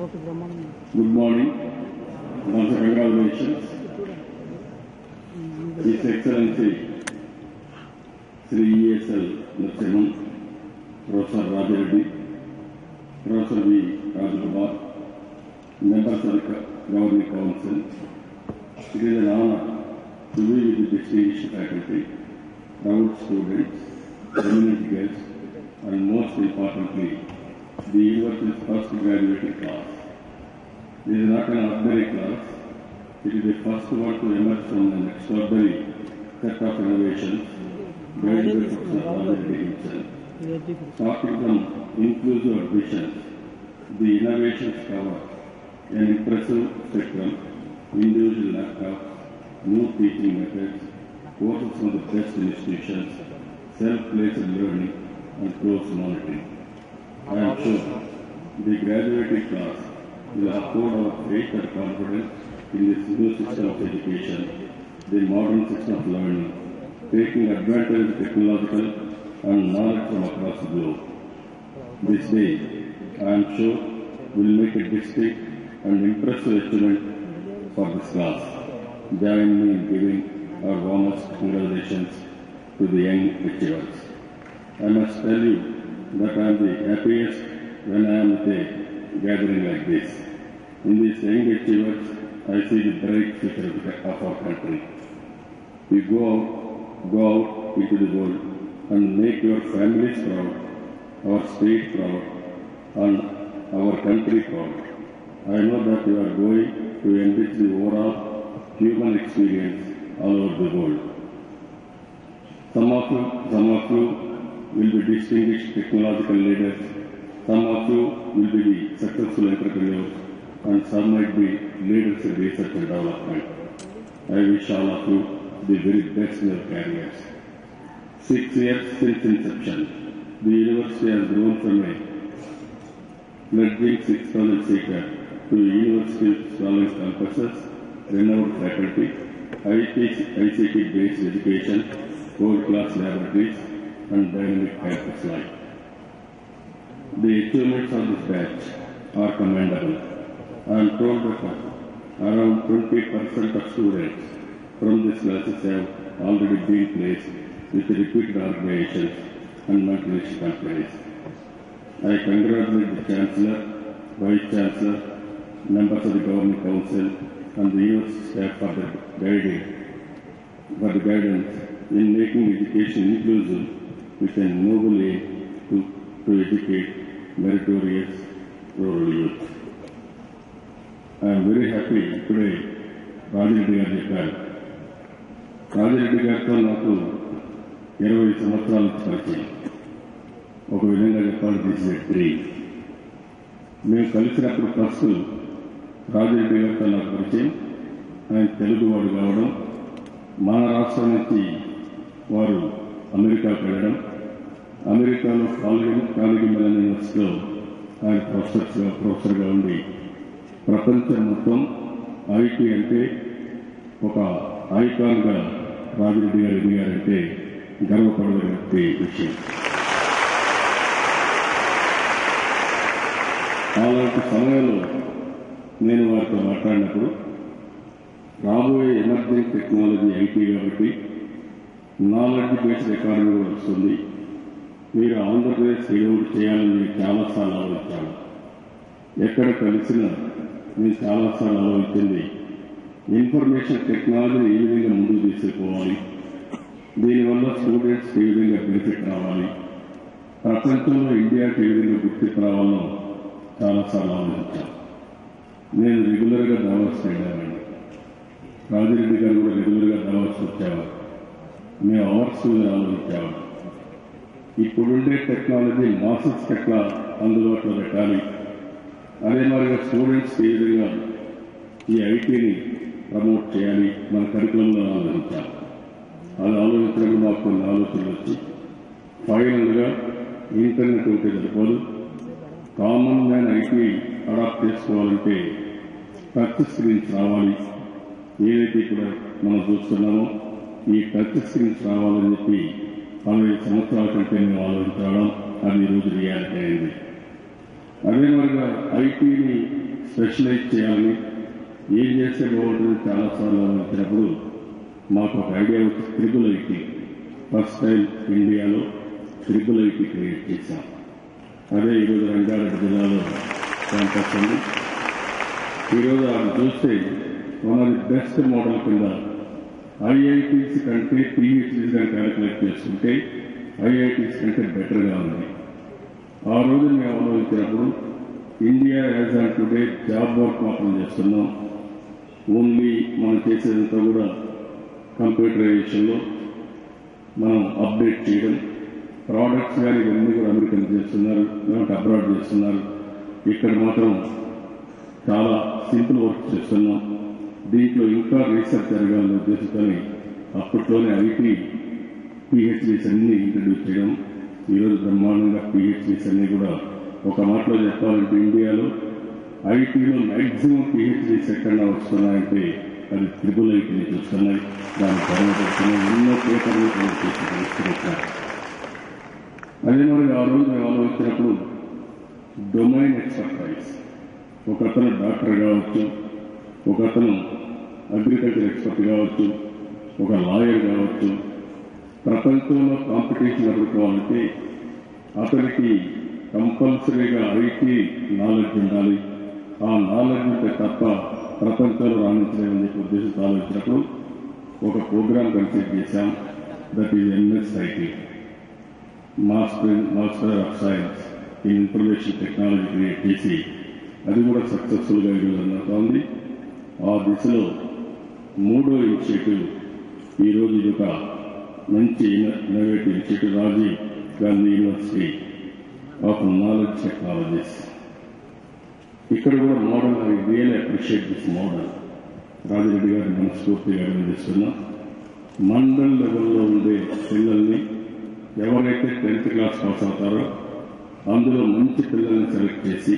Good morning. Also, congratulations. His Excellency Sri ESL Narasimhan, Professor Rajareddy, Professor V. Rajkumar, members of the Governing Council. It is an honor to be with the distinguished faculty, proud students, eminent guests, and most importantly, the university's first graduating class. This is not an ordinary class. It is the first one to emerge from an extraordinary set of innovations guided by Professor Rajareddy himself. Starting from inclusive admissions, the innovations cover an impressive spectrum, individual laptops, new teaching methods, courses from the best institutions, self-paced learning, and close monitoring. I am sure the graduating class will uphold our faith and confidence in this new system of education, the modern system of learning, taking advantage of technological and knowledge from across the globe. This day, I am sure, will make a distinct and impressive achievement for this class. Join me in giving our warmest congratulations to the young achievers. I must tell you that I am the happiest when I am at a gathering like this. In these young achievers, I see the bright future of our country. We go out into the world and make your families proud, our state proud, and our country proud. I know that you are going to enrich the overall human experience all over the world. Some of you will be distinguished technological leaders, some of you will be the successful entrepreneurs, and some might be leaders in research and development. I wish all of you the very best in your careers. 6 years since inception, the university has grown from a fledgling 6,000 seater to a university's sprawling campuses, renowned faculty, ICT-based education, world-class laboratories, and dynamic campus life. The achievements of this batch are commendable. I am told that around 20% of students from these classes have already been placed with repeated organizations and multinational companies. I congratulate the Chancellor, Vice Chancellor, members of the Governing Council, and the university staff for the guidance in making education inclusive with a noble aim to educate meritorious rural youth. I am very happy today Rajareddy garu చెప్పారు. రాజారెడ్డి గారితో నాకు 20 సంవత్సరాల పరిచయం. ఒక విధంగా చెప్పాలి, this is a dream. మేము కలిసినప్పుడు ఫస్ట్ రాజారెడ్డి గారితో నాకు పరిచయం. ఆయన తెలుగువాడు కావడం, మన రాష్ట్రం నుంచి వారు అమెరికాకు వెళ్ళడం, అమెరికాలో కాలేజీ మెలన్ యూనివర్సిటీలో ఆయన ప్రొఫెసర్గా ఉండి ప్రపంచం మొత్తం ఐటీ అంటే ఒక ఐకాన్గా రాజారెడ్డి గారు ఎదిగారంటే గర్వపడగలిగే విషయం. అలాంటి సమయంలో నేను వారితో మాట్లాడినప్పుడు రాబోయే ఎమర్జింగ్ టెక్నాలజీ ఐటీ కాబట్టి నాలెడ్జ్ బేస్డ్ ఎకానమీ కూడా వస్తుంది. మీరు ఆంధ్రప్రదేశ్ ఏదోటి చేయాలని నేను చాలాసార్లు ఆలోచించాను. ఎక్కడ కలిసినా నేను చాలాసార్లు ఆలోచించింది ఇన్ఫర్మేషన్ టెక్నాలజీని ఏ విధంగా ముందుకు తీసుకుపోవాలి, దీనివల్ల స్టూడెంట్స్ ఏ విధంగా బెనిఫిట్ రావాలి, ప్రపంచంలో ఇండియాకి ఏ విధంగా గుర్తింపు రావాలో చాలాసార్లు ఆలోచించాను. నేను రెగ్యులర్గా దావాస్ వెళ్ళానండి. రాజారెడ్డి గారు కూడా రెగ్యులర్గా దావాస్ వచ్చేవారు. మేము అవర్స్ ఆలోచించేవాడు. ఇప్పుడుండే టెక్నాలజీ మాసెస్కి ఎట్లా అందుబాటులో పెట్టాలి, అదే మరిగా స్టూడెంట్స్ ఏ విధంగా ఈ ఐటీని ప్రమోట్ చేయాలి మన కరికులంలో ఆలోచించాలి. అది ఆలోచించడంలో మాకు కొన్ని ఆలోచనలు వచ్చి ఫైనల్గా ఇంటర్నెట్ ఉంటే సరిపోదు, కామన్ మ్యాన్ ఐటీ అడాప్ట్ చేసుకోవాలంటే టచ్ స్క్రీన్స్ రావాలి. ఏదైతే ఇప్పుడు మనం చూస్తున్నామో ఈ టచ్ స్క్రీన్స్ రావాలని చెప్పి 15 సంవత్సరాల కంటే మేము ఆలోచించడం, అది ఈరోజు రియాలిటీ అయింది. అదే మరిగా ఐటీని స్పెషలైజ్ చేయాలని, ఏం చేస్తే బాగుంటుంది చాలాసార్లు ఆలోచించినప్పుడు మాకు ఒక ఐడియా వచ్చి ట్రిపుల్ ఐటీ, ఫస్ట్ టైం ఇండియాలో ట్రిపుల్ ఐటీ క్రియేట్ చేశాం. అదే ఈరోజు రంగారెడ్డి జిల్లాలో క్యాంపస్ ఉంది. ఈరోజు అది చూస్తే one of the best model కింద ఐఐటీస్ కంటే పిహెచ్డీస్ కానీ క్యాలిక్యులేట్ చేసుకుంటే ఐఐటీస్ కంటే బెటర్గా ఉంది. ఆ రోజు మేము ఆలోచించినప్పుడు India as on today job work మాత్రం చేస్తున్నాం. ఓన్లీ మనం చేసేదంతా కూడా కంప్యూటరైజేషన్లో మనం అప్డేట్ చేయడం, ప్రోడక్ట్స్ కానీ ఇవన్నీ కూడా అమెరికన్ చేస్తున్నారు, లేదంటే అబ్రాడ్ చేస్తున్నారు. ఇక్కడ మాత్రం చాలా సింపుల్ వర్క్ చేస్తున్నాం. దీంట్లో ఇంకా రీసెర్చ్ జరగాలని ఉద్దేశించుకొని అప్పట్లోనే ఐటీ పిహెచ్డీస్ అన్ని ఇంట్రడ్యూస్ చేయడం. ఈరోజు బ్రహ్మాండంగా పిహెచ్డీస్ అన్ని కూడా ఒక మాటలో చెప్పాలంటే ఇండియాలో ఐటీలో మ్యాక్సిమం పిహెచ్డీస్ ఎక్కడన్నా వస్తున్నాయంటే అది ట్రిపుల్ ఐటీని చూస్తున్నాయి. దాని పరమపడుతున్నాయి. ఎన్నో పేపర్లు చేసి తెలుసుకుంటున్నారు. అదే మరి ఆ రోజు మేము ఆలోచించినప్పుడు డొమైన్ ఎక్స్పర్టైజ్, ఒకతను డాక్టర్ కావచ్చు, ఒకతను అగ్రికల్చర్ ఎక్స్పర్ట్ కావచ్చు, ఒక లాయర్ కావచ్చు. ప్రపంచంలో కాంపిటీషన్ ఎదుర్కోవాలంటే అతనికి కంపల్సరీగా ఐటీ నాలెడ్జ్ ఉండాలి. ఆ నాలెడ్జ్ ఉంటే తప్ప ప్రపంచంలో రాణించలేమని చెప్పి ఉద్దేశంతో ఆలోచించినప్పుడు ఒక ప్రోగ్రామ్ కన్సిడర్ చేశాం. That is MSIT, master of science in information technology create చేసి అది కూడా సక్సెస్ఫుల్గా ఈరోజు అవుతోంది. ఆ దిశలో 3వ ఇనిషియేటివ్ ఈరోజు ఇది ఒక మంచి innovative initiative, Rajiv Gandhi university of knowledge technologies. ఇక్కడ కూడా model I real appreciate this model. Rajireddy గారిని మనస్ఫూర్తిగా అభినందిస్తున్నాం. మండల్ లెవెల్లో ఉండే పిల్లల్ని ఎవరైతే 10th క్లాస్ పాస్ అవుతారో అందులో మంచి పిల్లల్ని సెలెక్ట్ చేసి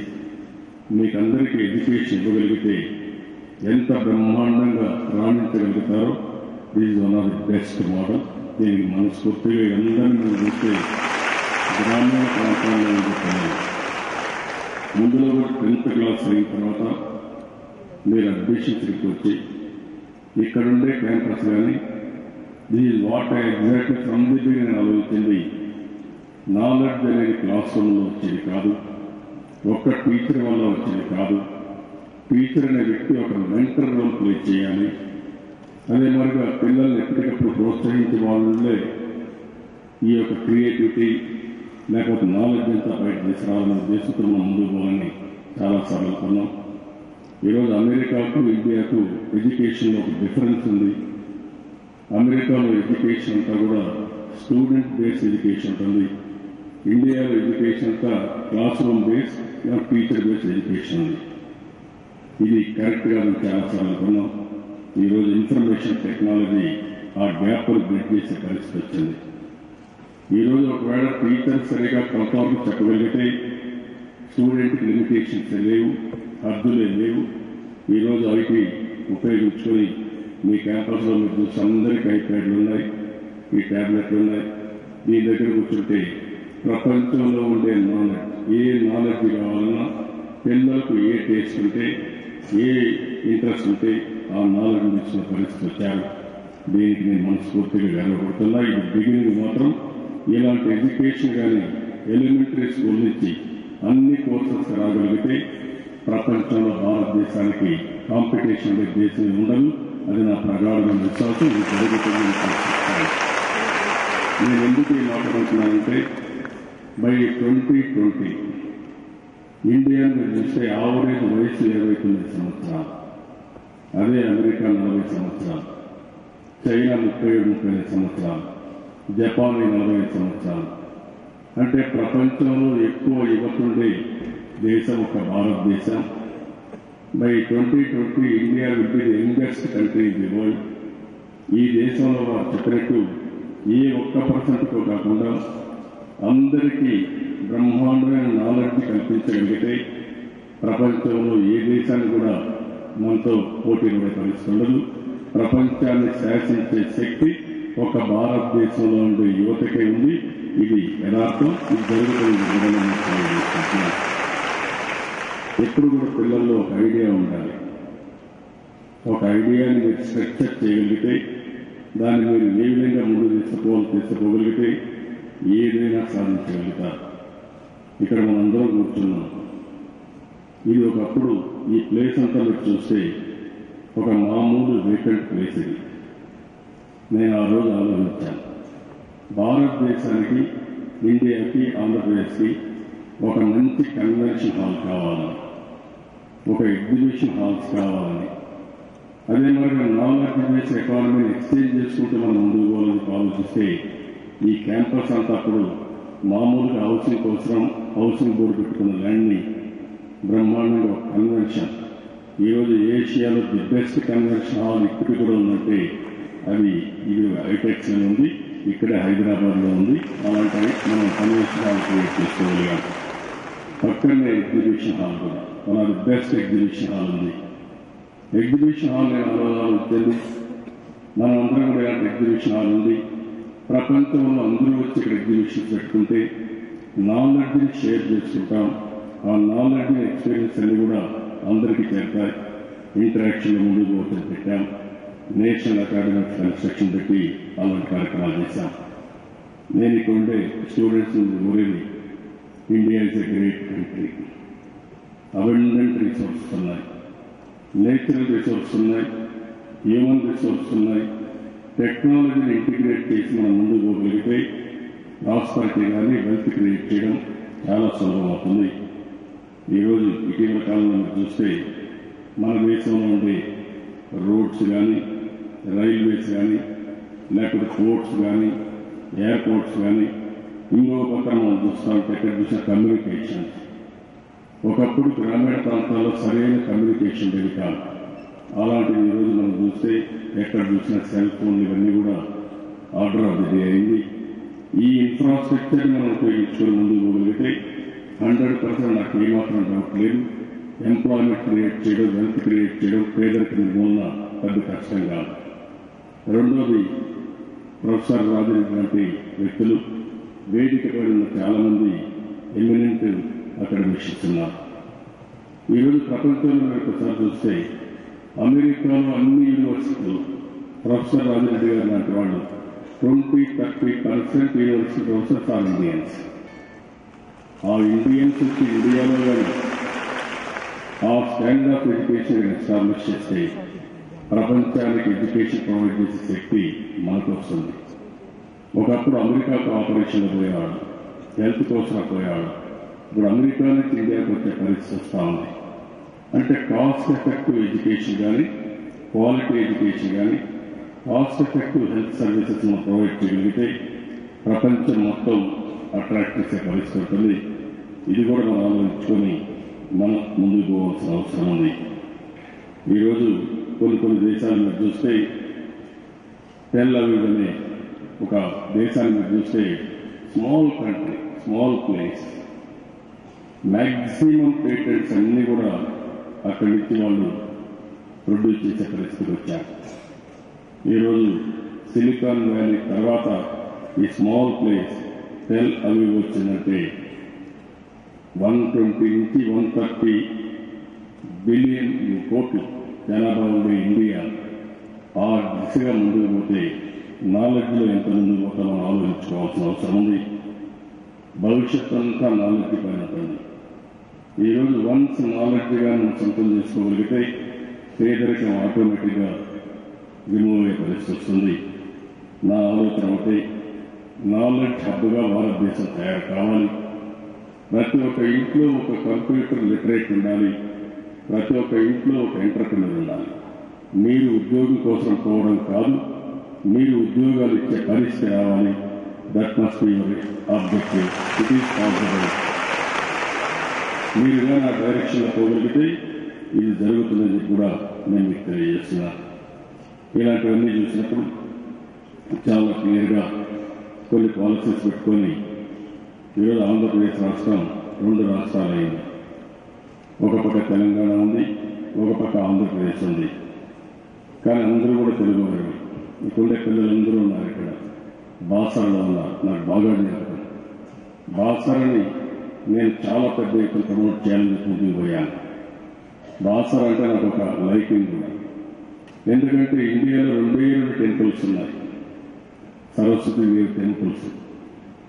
మీకు అందరికీ ఎడ్యుకేషన్ ఇవ్వగలిగితే ఎంత బ్రహ్మాండంగా రాణించగలుగుతారో this one of the best model. దీనికి మనస్ఫూర్తిగా అందరినీ మనం చూస్తే గ్రామీణ ప్రాంతాల్లో ఉంటున్నాయి. ముందులో కూడా 10th క్లాస్ అయిన తర్వాత మీరు అడ్మిషన్స్కి వచ్చి ఇక్కడుండే క్యాంపస్ కానీ this is what exactly from the beginning ఆలోచించింది. నాలెడ్జ్ అనేది క్లాస్ రూమ్లో వచ్చేది కాదు, ఒక్క టీచర్ వల్ల వచ్చేది కాదు. టీచర్ అనే వ్యక్తి ఒక మెంటర్ రోల్ ప్లే చేయాలి. అదే మరిగా పిల్లల్ని ఎప్పటికప్పుడు ప్రోత్సహించే వాళ్ళే ఈ యొక్క క్రియేటివిటీ లేకపోతే నాలెడ్జ్ అంతా బయట తీసుకురావాలని ఉద్దేశంతో మనం ముందుకు పోవాలని చాలాసార్లు అనుకున్నాం. ఈరోజు అమెరికాకు ఇండియాకు ఎడ్యుకేషన్లో ఒక డిఫరెన్స్ ఉంది. అమెరికాలో ఎడ్యుకేషన్ అంతా కూడా స్టూడెంట్ బేస్డ్ ఎడ్యుకేషన్ ఉంటుంది. ఇండియాలో ఎడ్యుకేషన్ అంతా class room based, teacher based education ఉంది. ఇది కరెక్ట్గా మేము చాలాసార్లు అనుకున్నాం. ఈరోజు ఇన్ఫర్మేషన్ టెక్నాలజీ ఆ గ్యాప్ బ్రిడ్జ్ చేసే పరిస్థితి వచ్చింది. ఈరోజు ఒకవేళ టీచర్ సరిగా కొంతవరకు చెప్పగలిగితే స్టూడెంట్కి లిమిటేషన్స్ లేవు, హద్దులే లేవు. ఈరోజు ఐటీ ఉపయోగించుకొని మీ క్యాంపస్లో మీరు చూసి అందరికీ ఐప్యాడ్లు ఉన్నాయి, ఈ ట్యాబ్లెట్లు ఉన్నాయి. మీ దగ్గర కూర్చుంటే ప్రపంచంలో ఉండే నాలెడ్జ్, ఏ నాలెడ్జ్ కావాలన్నా పిల్లలకు ఏ టేస్ట్ ఉంటే ఏ ఇంట్రెస్ట్ ఉంటే ఆ నాలెడ్జ్ ఇచ్చిన పరిస్థితి వచ్చారు. దీనికి నేను మనస్ఫూర్తిగా గర్వపడుతున్నా. ఇది బిగినింగ్ మాత్రం ఇలాంటి ఎడ్యుకేషన్ కానీ ఎలిమెంటరీ స్కూల్ నుంచి అన్ని కోర్సెస్ రాగలిగితే ప్రపంచంలో భారతదేశానికి కాంపిటీషన్ దేశం ఉండదు. అది నా ప్రగాఢమైన విశ్వాసం. ఇది జరుగుతుంది. నేను ఎందుకు ఈ మాట్లాడుతున్నానంటే బై 2020 ఇండియా చూస్తే యావరేజ్ వయసు 29 సంవత్సరాలు, అదే అమెరికా 40 సంవత్సరాలు, చైనా 37-38 సంవత్సరాలు, జపాన్ 45 సంవత్సరాలు. అంటే ప్రపంచంలో ఎక్కువ యువతుండే దేశం ఒక భారతదేశం. By 2020 India will be the youngest country in the world. ఈ దేశంలో వారు చెప్పినట్టు ఏ ఒక్క పర్సెంట్తో కాకుండా అందరికీ బ్రహ్మాండమైన నాలెడ్జ్ కల్పించగలిగితే ప్రపంచంలో ఏ దేశాన్ని కూడా మనతో పోటీ పడే పరిస్థితి ఉండదు. ప్రపంచాన్ని శాసించే శక్తి ఒక భారతదేశంలో ఉండే యువతకే ఉంది. ఇది యథార్థం. ఇది జరుగుతుంది. ఎప్పుడు కూడా పిల్లల్లో ఒక ఐడియా ఉండాలి. ఒక ఐడియాని మీరు స్ట్రక్చర్ చేయగలిగితే, దాన్ని మీరు ఏ విధంగా ముందు తీసుకోగలిగితే ఏదైనా సాధించగలుగుతారు. ఇక్కడ మనందరం కూర్చున్నాం. ఇది ఒకప్పుడు ఈ ప్లేస్ అంతా మీరు చూస్తే ఒక మామూలు వేకెంట్ ప్లేస్ ఇది. నేను ఆ రోజు ఆలోచించాను, భారతదేశానికి, ఇండియాకి, ఆంధ్రప్రదేశ్కి ఒక మంచి కన్వెన్షన్ హాల్ కావాలని, ఒక ఎగ్జిబిషన్ హాల్స్ కావాలని, అదే మరి నాలెడ్జ్ బేస్డ్ ఎకానమీని ఎక్స్చేంజ్ చేసుకుంటూ మనం ముందుకు పోవాలని ఆలోచిస్తే ఈ క్యాంపస్ అంతా అప్పుడు మామూలుగా హౌసింగ్ కోసం హౌసింగ్ బోర్డు పెట్టుకున్న ల్యాండ్ని బ్రహ్మాండంగా ఒక కన్వెన్షన్, ఈరోజు ఏషియాలో ది బెస్ట్ కన్వెన్షన్ హాల్ ఇప్పటికి కూడా ఉందంటే అది ఇది హైటెక్స్ అని ఉంది, ఇక్కడే హైదరాబాద్లో ఉంది. అలాంటి మనం కన్వెన్షన్ హాల్ క్రియేట్ చేసుకోగలిగాం. పక్కనే ఎగ్జిబిషన్ హాల్ కూడా one of the best exhibition hall ఉంది. ఎగ్జిబిషన్ హాల్ నేను ఆలోచించింది, మనం అందరం కూడా ఇలాంటి ఎగ్జిబిషన్ హాల్ ఉంది. ప్రపంచంలో అందరూ వచ్చి ఇక్కడ ఎగ్జిబిషన్స్ పెట్టుకుంటే నాలెడ్జ్ని షేర్ చేసుకుంటాం. ఆ నాలెడ్జ్ ఎక్స్పీరియన్స్ అన్ని కూడా అందరికీ చేరుతాయి. ఇంటరాక్షన్ ముందుకు పోతుంది పెట్టాం. నేషనల్ అకాడమీ ఆఫ్ కన్స్ట్రక్షన్ పెట్టి అలాంటి కార్యక్రమాలు చేశాం. నేను ఇక్కడ ఉండే స్టూడెంట్స్ ఊరేది, India is a great country, abundant resources ఉన్నాయి, నేచురల్ రిసోర్సెస్ ఉన్నాయి, హ్యూమన్ రిసోర్సెస్ ఉన్నాయి. టెక్నాలజీని ఇంటిగ్రేట్ చేసి మనం ముందుకు పోగలిగితే ప్రాస్పరిటీ కానీ వెల్త్ క్రియేట్ చేయడం చాలా సులభం అవుతుంది. ఈరోజు ఇటీవల కాలంలో చూస్తే మన దేశంలో ఉండే రోడ్స్ కానీ, రైల్వేస్ కానీ, లేకపోతే పోర్ట్స్ కానీ, ఎయిర్పోర్ట్స్ కానీ, ఇంకో పక్కన మనం చూస్తాం ఎక్కడ చూసిన కమ్యూనికేషన్స్. ఒకప్పుడు గ్రామీణ ప్రాంతాల్లో సరైన కమ్యూనికేషన్ లేదు కాదు. అలాంటివి ఈరోజు మనం చూస్తే ఎక్కడ చూసిన సెల్ ఫోన్లు ఇవన్నీ కూడా ఆర్డర్ ఆఫ్ ది డే అయింది. ఈ ఇన్ఫ్రాస్ట్రక్చర్ మనం ఉపయోగించుకొని ముందుకు పోగలిగితే 100% నాకు ఏమాత్రం డౌట్ లేదు, ఎంప్లాయ్మెంట్ క్రియేట్ చేయడం, వెల్త్ క్రియేట్ చేయడం, పేదరిక నిర్మూలన పెద్ద కష్టం కాదు. రెండోది, ప్రొఫెసర్ రాజరెడ్డి లాంటి వ్యక్తులు వేదిక పడిన చాలా మంది ఎమినెంట్ అకాడమిషియన్స్ ఉన్నారు. ఈరోజు ప్రపంచంలో ఒకసారి చూస్తే అమెరికాలో అన్ని యూనివర్సిటీలు ప్రొఫెసర్ రాజరెడ్డి గారు లాంటి వాళ్ళు 20-30% యూనివర్సిటీ ప్రొఫెసర్స్ ఆర్ ఇండియన్స్. ఆ ఇండియన్స్ వచ్చి ఇండియాలో కానీ ఆ స్టాండర్డ్ ఆఫ్ ఎడ్యుకేషన్ ఎస్టాబ్లిష్ చేస్తే ప్రపంచానికి ఎడ్యుకేషన్ ప్రొవైడ్ చేసే శక్తి మనకు వస్తుంది. ఒకప్పుడు అమెరికాకు ఆపరేషన్లో పోయేవాడు, హెల్త్ కోసం పోయేవాడు. ఇప్పుడు అమెరికా నుంచి ఇండియాకు వచ్చే పరిస్థితి వస్తూ ఉంది. అంటే కాస్ట్ ఎఫెక్టివ్ ఎడ్యుకేషన్ కానీ, క్వాలిటీ ఎడ్యుకేషన్ కానీ, కాస్ట్ ఎఫెక్టివ్ హెల్త్ సర్వీసెస్ మనం ప్రొవైడ్ చేయగలిగితే ప్రపంచం మొత్తం అట్రాక్ట్ చేసే పరిస్థితి ఉంటుంది. ఇది కూడా మనం ఆలోచించుకొని మనం ముందుకు పోవాల్సిన అవసరం ఉంది. ఈరోజు కొన్ని దేశాలు మీరు చూస్తే, టెల్ అవీవ్ అనే ఒక దేశాన్ని మీరు చూస్తే small country, small place, maximum patents అన్ని కూడా అక్కడి నుంచి వాళ్ళు ప్రొడ్యూస్ చేసే పరిస్థితికి వచ్చారు. ఈరోజు సిలికాన్ వ్యాలీ తర్వాత ఈ స్మాల్ ప్లేస్ టెల్ అవీవ్ వచ్చిందంటే 120 నుంచి 130 బిలియన్ కోట్లు జనాభా ఉండే ఇండియా ఆ దిశగా ముందుకు పోతే నాలెడ్జ్లో ఎంత ముందుకు పోతామో ఆలోచించుకోవాల్సిన అవసరం ఉంది. భవిష్యత్ అంతా నాలెడ్జ్ పైన ఉంటుంది. ఈరోజు వన్స్ నాలెడ్జ్గా మనం సొంతం చేసుకోగలిగితే పేదరికం ఆటోమేటిక్గా రిమూవ్ అయ్యే పరిస్థితి వస్తుంది. నా ఆలోచన ఒకటి, నాలెడ్జ్ హబ్గా భారతదేశం తయారు కావాలి. ప్రతి ఒక్క ఇంట్లో ఒక కంప్యూటర్ లిటరేట్ ఉండాలి, ప్రతి ఒక్క ఇంట్లో ఒక ఎంటర్ప్రెన్యూర్ ఉండాలి. మీరు ఉద్యోగం కోసం పోవడం కాదు, మీరు ఉద్యోగాలు ఇచ్చే పరిస్థితి రావాలి. That must be your objective. It is possible. మీరుగా నా డైరెక్షన్లో పోగలిగితే ఇది జరుగుతుందని కూడా నేను మీకు తెలియజేస్తున్నాను. ఇలాంటివన్నీ చూసినప్పుడు చాలా క్లియర్గా కొన్ని పాలసీస్ పెట్టుకొని ఈరోజు ఆంధ్రప్రదేశ్ రాష్ట్రం 2 రాష్ట్రాలు అయింది. ఒక పక్క తెలంగాణ ఉంది, ఒక పక్క ఆంధ్రప్రదేశ్ ఉంది. కానీ అందరూ కూడా తెలుగు వారు. ఇక్కడుండే పిల్లలందరూ ఉన్నారు. ఇక్కడ బాసరలో ఉన్నారు. నాకు బాగా బాసరని నేను చాలా పెద్ద ఎత్తున ప్రమోట్ చేయాలని ముందుకు పోయాను. బాసర అంటే నాకు ఒక లైకింగ్ కూడా. ఎందుకంటే ఇండియాలో 2 టెంపుల్స్ ఉన్నాయి, సరస్వతి దేవి టెంపుల్స్.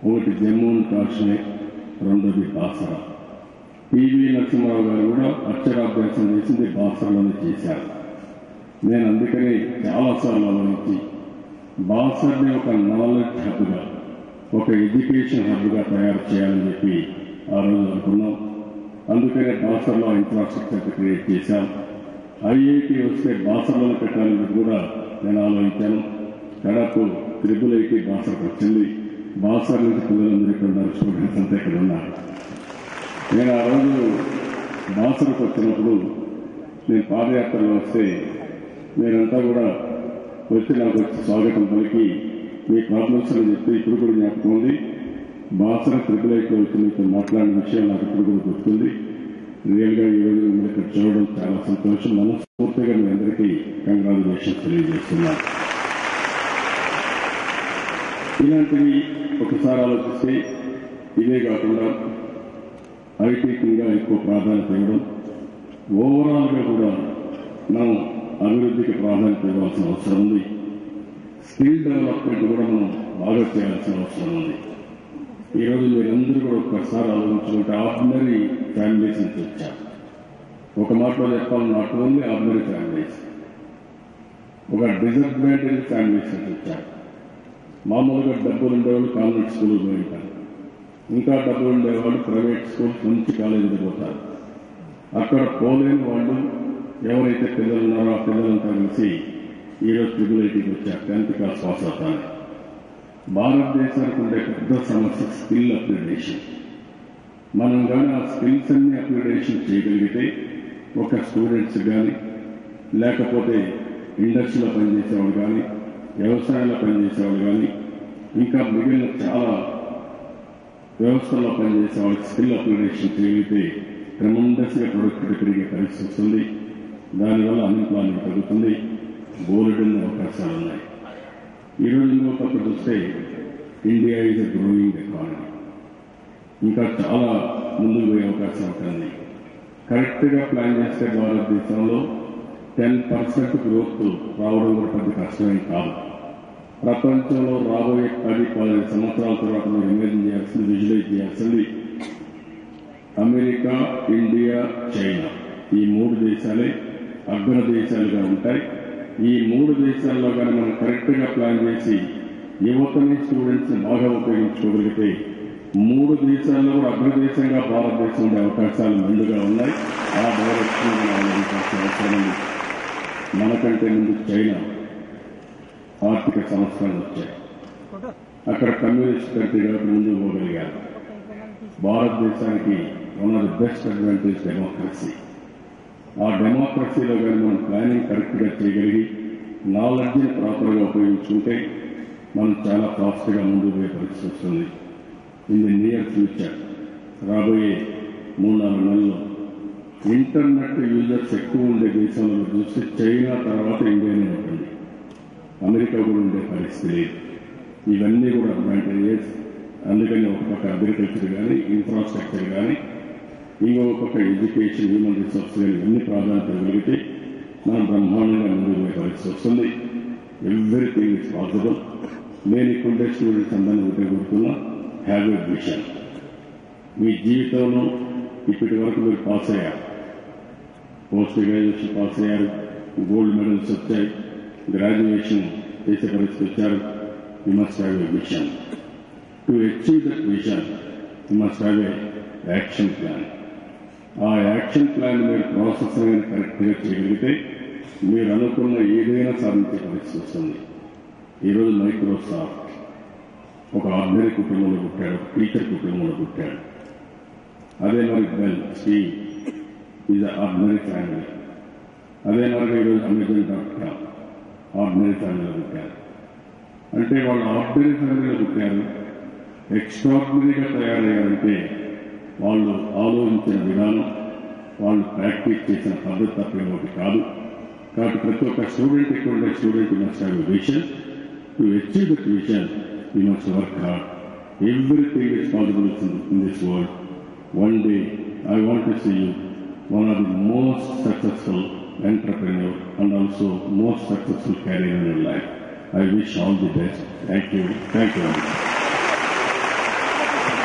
ఒకటి జమ్మూ అండ్ కాశ్మీర్, రెండోది బాసర. పివి నరసింహారావు గారు కూడా అక్షరాభ్యాసం చేసింది బాసరలోనే చేశారు. నేను అందుకని చాలాసార్లు ఆలోచించి బాసర్ని ఒక నాలెడ్జ్ హబ్గా, ఒక ఎడ్యుకేషన్ హబ్గా తయారు చేయాలని చెప్పి ఆ రోజు అనుకున్నాం. అందుకనే బాసర్లో ఇన్ఫ్రాస్ట్రక్చర్ క్రియేట్ చేశాం. ఐఐటి వస్తే బాసర్లో పెట్టాలని కూడా నేను ఆలోచించాను. కడప IIIT బాసర్కి వచ్చింది. బాసర్ నుంచి పిల్లలందరికీ ఉన్నారు, స్టూడెంట్స్ అంతా ఇక్కడ ఉన్నారు. నేను ఆ రోజు బాసర్కి వచ్చినప్పుడు నేను పాదయాత్రలో వస్తే మీరంతా కూడా వచ్చి నాకు స్వాగతం పలికి మీ ప్రాబ్లమ్స్ అని చెప్పి ఇప్పుడు కూడా జ్ఞాపకం ఉంది. బాసర IIITలో వచ్చి మీతో మాట్లాడిన విషయం నాకు ఇప్పుడు కూడా గుర్తుంది. రియల్గా ఈరోజు మీరు ఇక్కడ చూడడం చాలా సంతోషం. మనస్ఫూర్తిగా మీ అందరికీ కంగ్రాచులేషన్స్ తెలియజేస్తున్నాను. ఇలాంటివి ఒకసారి ఆలోచిస్తే ఇదే కాకుండా ఐటీకి ఇంకా ఎక్కువ ప్రాధాన్యత ఇవ్వడం, ఓవరాల్గా కూడా మనం అభివృద్ధికి ప్రాధాన్యత ఇవ్వాల్సిన అవసరం ఉంది. స్కిల్ డెవలప్మెంట్ కూడా మనం బాగా చేయాల్సిన అవసరం ఉంది. ఈరోజు మీరందరూ కూడా ఒక్కసారి ఆలోచించుకుంటే ఆర్డినరీ ఫ్యామిలీస్ నుంచి వచ్చారు. ఒక మాటలో చెప్పాలి, నాట్ ఓన్లీ ఆర్డినరీ ఫ్యామిలీస్, ఒక డిసడ్వాంటేజ్ ఫ్యామిలీస్ నుంచి వచ్చారు. మామూలుగా డబ్బులు ఉండేవాళ్ళు కాన్వెంట్ స్కూల్ పోయింటారు, ఇంకా డబ్బులు ఉండేవాళ్ళు ప్రైవేట్ స్కూల్ మంచి కాలేజీకి పోతారు. అక్కడ పోలేని వాళ్ళు ఎవరైతే పిల్లలు ఉన్నారో ఆ పిల్లలంతా కలిసి ఈరోజు IIITకి వచ్చారు. 10th క్లాస్ పాస్ అవుతారు. భారతదేశానికి ఉండే పెద్ద సమస్య స్కిల్ అప్గ్రేడేషన్. మనం కానీ ఆ స్కిల్స్ అన్ని అప్గ్రేడేషన్ చేయగలిగితే ఒక స్టూడెంట్స్ కానీ, లేకపోతే ఇండస్ట్రీలో పనిచేసేవాళ్ళు కానీ, వ్యవసాయంలో పనిచేసేవాళ్ళు కానీ, ఇంకా మిగిలిన చాలా వ్యవస్థల్లో పనిచేసేవాళ్ళు స్కిల్ అప్గ్రేడేషన్ చేయగలిగితే ట్రెమెండస్గా ప్రొడక్టివిటీ పెరిగే పరిస్థితి వస్తుంది. దానివల్ల అన్ఎంప్లాయ్మెంట్ తగ్గుతుంది, బోలెడన్ని అవకాశాలు ఉన్నాయి. ఈరోజు ఇంకో పక్క చూస్తే India is a growing economy, ఇంకా చాలా ముందుకు పోయే అవకాశం ఉంటుంది. కరెక్ట్గా ప్లాన్ చేస్తే భారతదేశంలో 10% గ్రోత్ రావడం కూడా పెద్ద కష్టమేం కాదు. ప్రపంచంలో రాబోయే 10-15 సంవత్సరాల తర్వాత మనం ఇమేజిన్ చేయాల్సింది, విజువలైజ్ చేయాల్సింది అమెరికా, ఇండియా, చైనా, ఈ 3 దేశాలే అగ్ర దేశాలుగా ఉంటాయి. ఈ 3 దేశాల్లో కానీ మనం కరెక్ట్గా ప్లాన్ చేసి యువతని, స్టూడెంట్స్ బాగా ఉపయోగించుకోగలిగితే 3 దేశాల్లో కూడా అగ్రదేశంగా భారతదేశం ఉండే అవకాశాలు ముందుగా ఉన్నాయి. ఆ డైరెక్షన్ ఆలోచించాల్సిన అవసరం ఉంది. మనకంటే ముందు చైనా ఆర్థిక సంస్కరణలు వచ్చాయి, అక్కడ కమ్యూనిస్ట్ కంట్రీగా ముందుకు పోగలిగారు. భారతదేశానికి one of the best advantage democracy. ఆ డెమోక్రసీలో కానీ మనం ప్లానింగ్ కరెక్ట్గా చేయగలిగి నాలెడ్జ్ని ప్రాపర్గా ఉపయోగించుకుంటే మనం చాలా ఫాస్ట్గా ముందుకు పోయే పరిస్థితి వస్తుంది. ఇన్ ది నియర్ ఫ్యూచర్ రాబోయే 3-4 నెలల్లో ఇంటర్నెట్ యూజర్స్ ఎక్కువ ఉండే దేశంలో చూస్తే చైనా తర్వాత ఇండియానే ఉంటుంది, అమెరికా కూడా ఉండే పరిస్థితి లేదు. ఇవన్నీ కూడా అడ్వాంటేజెస్. అందుకని ఒక పక్క అగ్రికల్చర్ కానీ, ఇన్ఫ్రాస్ట్రక్చర్ కానీ, ఇంకో పక్క ఎడ్యుకేషన్, హ్యూమన్ రిసోర్స్ కానీ ఇవన్నీ ప్రాధాన్యత కలిగితే మనం బ్రహ్మాండంగా ముందుకు పోయే పరిస్థితి వస్తుంది. Everything is possible. నేను ఇప్పుడే స్టూడెంట్స్ అందరినీ ఉపయోగపడుతున్నా, హ్యావ్ ఎ విషన్. మీ జీవితంలో ఇప్పటి వరకు మీరు పాస్ అయ్యారు, పోస్ట్ గ్రాడ్యుయేషన్ పాస్ అయ్యారు, గోల్డ్ మెడల్స్ వచ్చాయి, గ్రాడ్యుయేషన్ చేసే పరిస్థితి వచ్చారు. You must have a vision. To achieve that vision you must have a action plan. ఆ యాక్షన్ ప్లాన్ మీరు ప్రాసెస్ అనేది కరెక్ట్గా చేయగలిగితే మీరు అనుకున్న ఏదైనా సాధించే పరిస్థితి వస్తుంది. ఈరోజు మైక్రోసాఫ్ట్ ఒక ఆర్డినరీ కుటుంబంలో పుట్టాడు, టీచర్ కుటుంబంలో పుట్టాడు. అదే మరి bell, Steve is ordinary family. అదే మరి ఈరోజు అమెజాన్.com ఆర్డినరీ ఫ్యామిలీలో పుట్టారు. అంటే వాళ్ళు ఆర్డినరీ ఫ్యామిలీలో పుట్టారు, ఎక్స్ట్రాడినరీగా తయారయ్యారంటే వాళ్ళు ఆలోచించిన విధానం, వాళ్ళు ప్రాక్టీస్ చేసిన పద్ధతి తప్ప ఒకటి కాదు. కాబట్టి ప్రతి ఒక్క స్టూడెంట్ ఇక్కడ student must have a vision. To achieve that vision you must work hard. Everything is possible in this world. One day I want to see you one of the most successful entrepreneur and also most successful career in your life. I wish all the best. Thank you. Thank you.